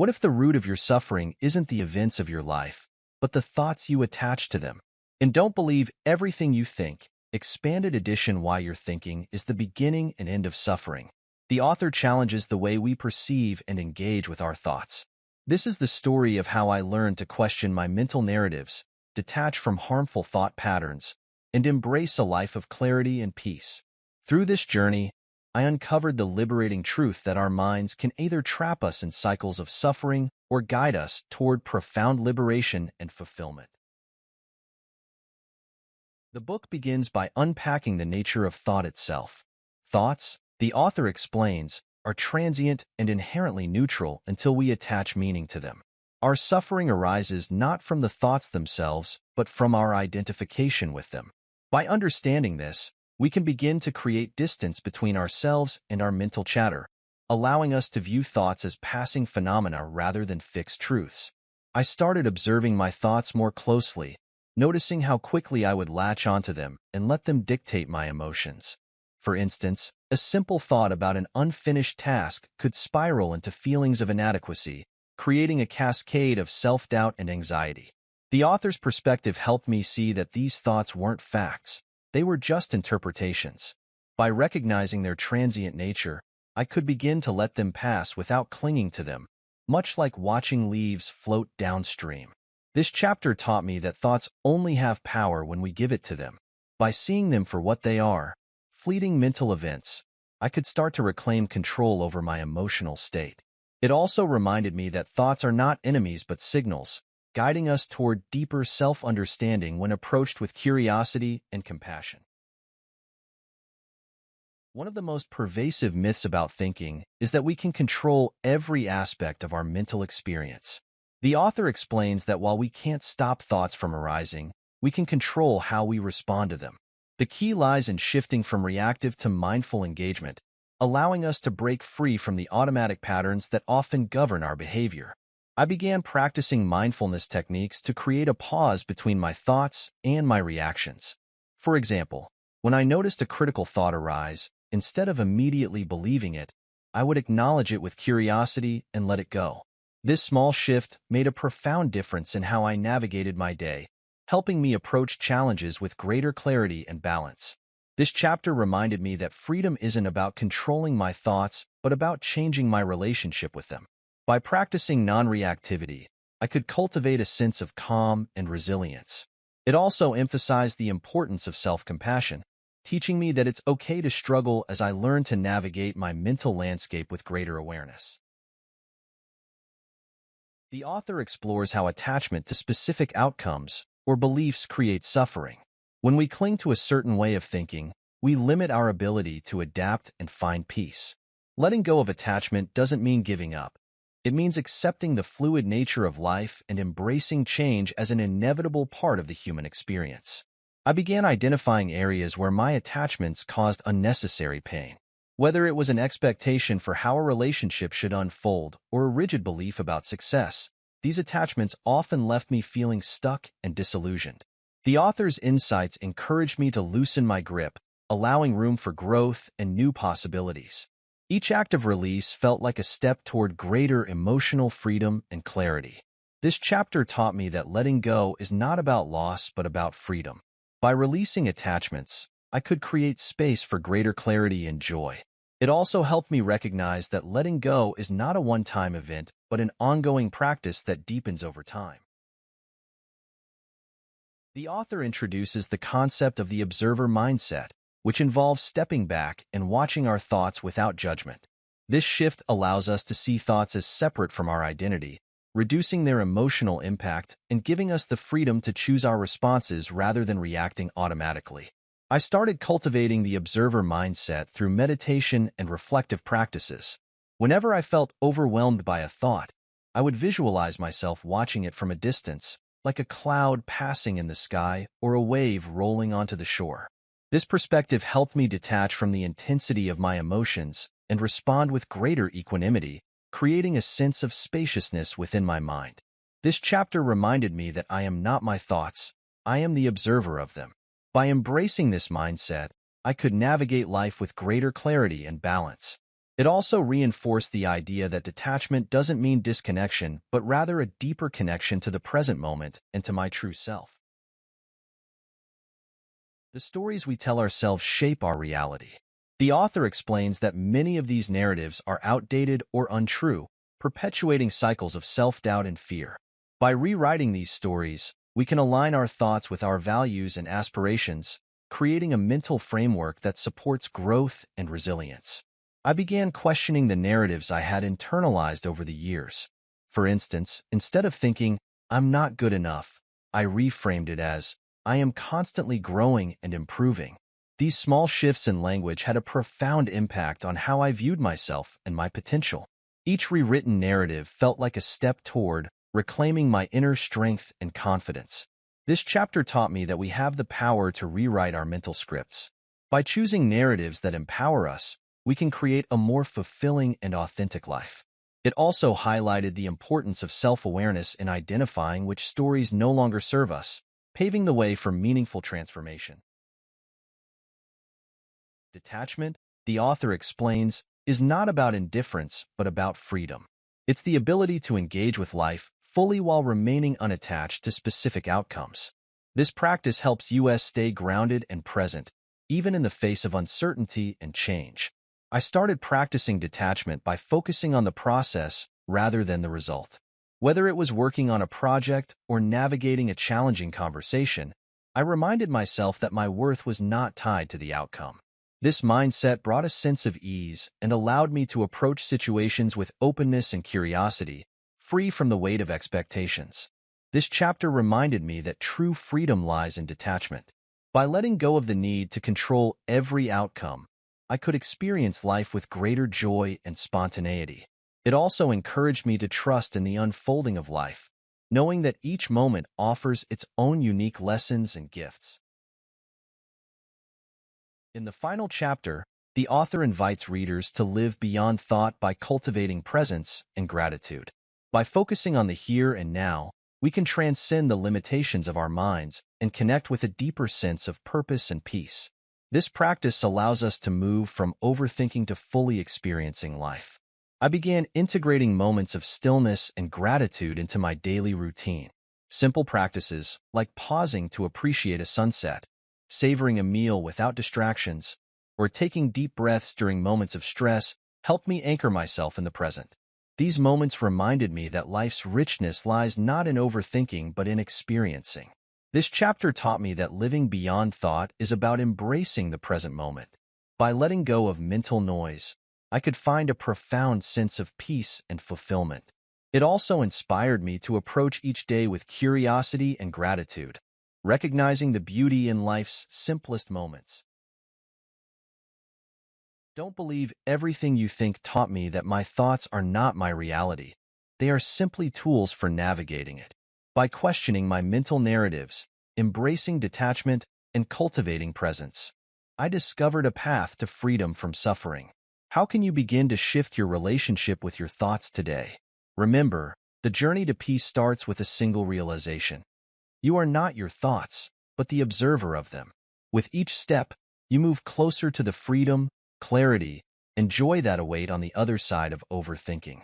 What if the root of your suffering isn't the events of your life, but the thoughts you attach to them? And don't believe everything you think. Expanded edition Why You're Thinking is the beginning and end of suffering. The author challenges the way we perceive and engage with our thoughts. This is the story of how I learned to question my mental narratives, detach from harmful thought patterns, and embrace a life of clarity and peace. Through this journey, I uncovered the liberating truth that our minds can either trap us in cycles of suffering or guide us toward profound liberation and fulfillment. The book begins by unpacking the nature of thought itself. Thoughts, the author explains, are transient and inherently neutral until we attach meaning to them. Our suffering arises not from the thoughts themselves, but from our identification with them. By understanding this, we can begin to create distance between ourselves and our mental chatter, allowing us to view thoughts as passing phenomena rather than fixed truths. I started observing my thoughts more closely, noticing how quickly I would latch onto them and let them dictate my emotions. For instance, a simple thought about an unfinished task could spiral into feelings of inadequacy, creating a cascade of self-doubt and anxiety. The author's perspective helped me see that these thoughts weren't facts. They were just interpretations. By recognizing their transient nature, I could begin to let them pass without clinging to them, much like watching leaves float downstream. This chapter taught me that thoughts only have power when we give it to them. By seeing them for what they are, fleeting mental events, I could start to reclaim control over my emotional state. It also reminded me that thoughts are not enemies but signals, guiding us toward deeper self-understanding when approached with curiosity and compassion. One of the most pervasive myths about thinking is that we can control every aspect of our mental experience. The author explains that while we can't stop thoughts from arising, we can control how we respond to them. The key lies in shifting from reactive to mindful engagement, allowing us to break free from the automatic patterns that often govern our behavior. I began practicing mindfulness techniques to create a pause between my thoughts and my reactions. For example, when I noticed a critical thought arise, instead of immediately believing it, I would acknowledge it with curiosity and let it go. This small shift made a profound difference in how I navigated my day, helping me approach challenges with greater clarity and balance. This chapter reminded me that freedom isn't about controlling my thoughts, but about changing my relationship with them. By practicing non-reactivity, I could cultivate a sense of calm and resilience. It also emphasized the importance of self-compassion, teaching me that it's okay to struggle as I learn to navigate my mental landscape with greater awareness. The author explores how attachment to specific outcomes or beliefs creates suffering. When we cling to a certain way of thinking, we limit our ability to adapt and find peace. Letting go of attachment doesn't mean giving up. It means accepting the fluid nature of life and embracing change as an inevitable part of the human experience. I began identifying areas where my attachments caused unnecessary pain. Whether it was an expectation for how a relationship should unfold or a rigid belief about success, these attachments often left me feeling stuck and disillusioned. The author's insights encouraged me to loosen my grip, allowing room for growth and new possibilities. Each act of release felt like a step toward greater emotional freedom and clarity. This chapter taught me that letting go is not about loss but about freedom. By releasing attachments, I could create space for greater clarity and joy. It also helped me recognize that letting go is not a one-time event but an ongoing practice that deepens over time. The author introduces the concept of the observer mindset, which involves stepping back and watching our thoughts without judgment. This shift allows us to see thoughts as separate from our identity, reducing their emotional impact and giving us the freedom to choose our responses rather than reacting automatically. I started cultivating the observer mindset through meditation and reflective practices. Whenever I felt overwhelmed by a thought, I would visualize myself watching it from a distance, like a cloud passing in the sky or a wave rolling onto the shore. This perspective helped me detach from the intensity of my emotions and respond with greater equanimity, creating a sense of spaciousness within my mind. This chapter reminded me that I am not my thoughts, I am the observer of them. By embracing this mindset, I could navigate life with greater clarity and balance. It also reinforced the idea that detachment doesn't mean disconnection, but rather a deeper connection to the present moment and to my true self. The stories we tell ourselves shape our reality. The author explains that many of these narratives are outdated or untrue, perpetuating cycles of self-doubt and fear. By rewriting these stories, we can align our thoughts with our values and aspirations, creating a mental framework that supports growth and resilience. I began questioning the narratives I had internalized over the years. For instance, instead of thinking, "I'm not good enough," I reframed it as, "I am constantly growing and improving." These small shifts in language had a profound impact on how I viewed myself and my potential. Each rewritten narrative felt like a step toward reclaiming my inner strength and confidence. This chapter taught me that we have the power to rewrite our mental scripts. By choosing narratives that empower us, we can create a more fulfilling and authentic life. It also highlighted the importance of self-awareness in identifying which stories no longer serve us, paving the way for meaningful transformation. Detachment, the author explains, is not about indifference, but about freedom. It's the ability to engage with life fully while remaining unattached to specific outcomes. This practice helps us stay grounded and present, even in the face of uncertainty and change. I started practicing detachment by focusing on the process rather than the result. Whether it was working on a project or navigating a challenging conversation, I reminded myself that my worth was not tied to the outcome. This mindset brought a sense of ease and allowed me to approach situations with openness and curiosity, free from the weight of expectations. This chapter reminded me that true freedom lies in detachment. By letting go of the need to control every outcome, I could experience life with greater joy and spontaneity. It also encouraged me to trust in the unfolding of life, knowing that each moment offers its own unique lessons and gifts. In the final chapter, the author invites readers to live beyond thought by cultivating presence and gratitude. By focusing on the here and now, we can transcend the limitations of our minds and connect with a deeper sense of purpose and peace. This practice allows us to move from overthinking to fully experiencing life. I began integrating moments of stillness and gratitude into my daily routine. Simple practices, like pausing to appreciate a sunset, savoring a meal without distractions, or taking deep breaths during moments of stress, helped me anchor myself in the present. These moments reminded me that life's richness lies not in overthinking but in experiencing. This chapter taught me that living beyond thought is about embracing the present moment. By letting go of mental noise, I could find a profound sense of peace and fulfillment. It also inspired me to approach each day with curiosity and gratitude, recognizing the beauty in life's simplest moments. Don't believe everything you think taught me that my thoughts are not my reality. They are simply tools for navigating it. By questioning my mental narratives, embracing detachment, and cultivating presence, I discovered a path to freedom from suffering. How can you begin to shift your relationship with your thoughts today? Remember, the journey to peace starts with a single realization. You are not your thoughts, but the observer of them. With each step, you move closer to the freedom, clarity, and joy that await on the other side of overthinking.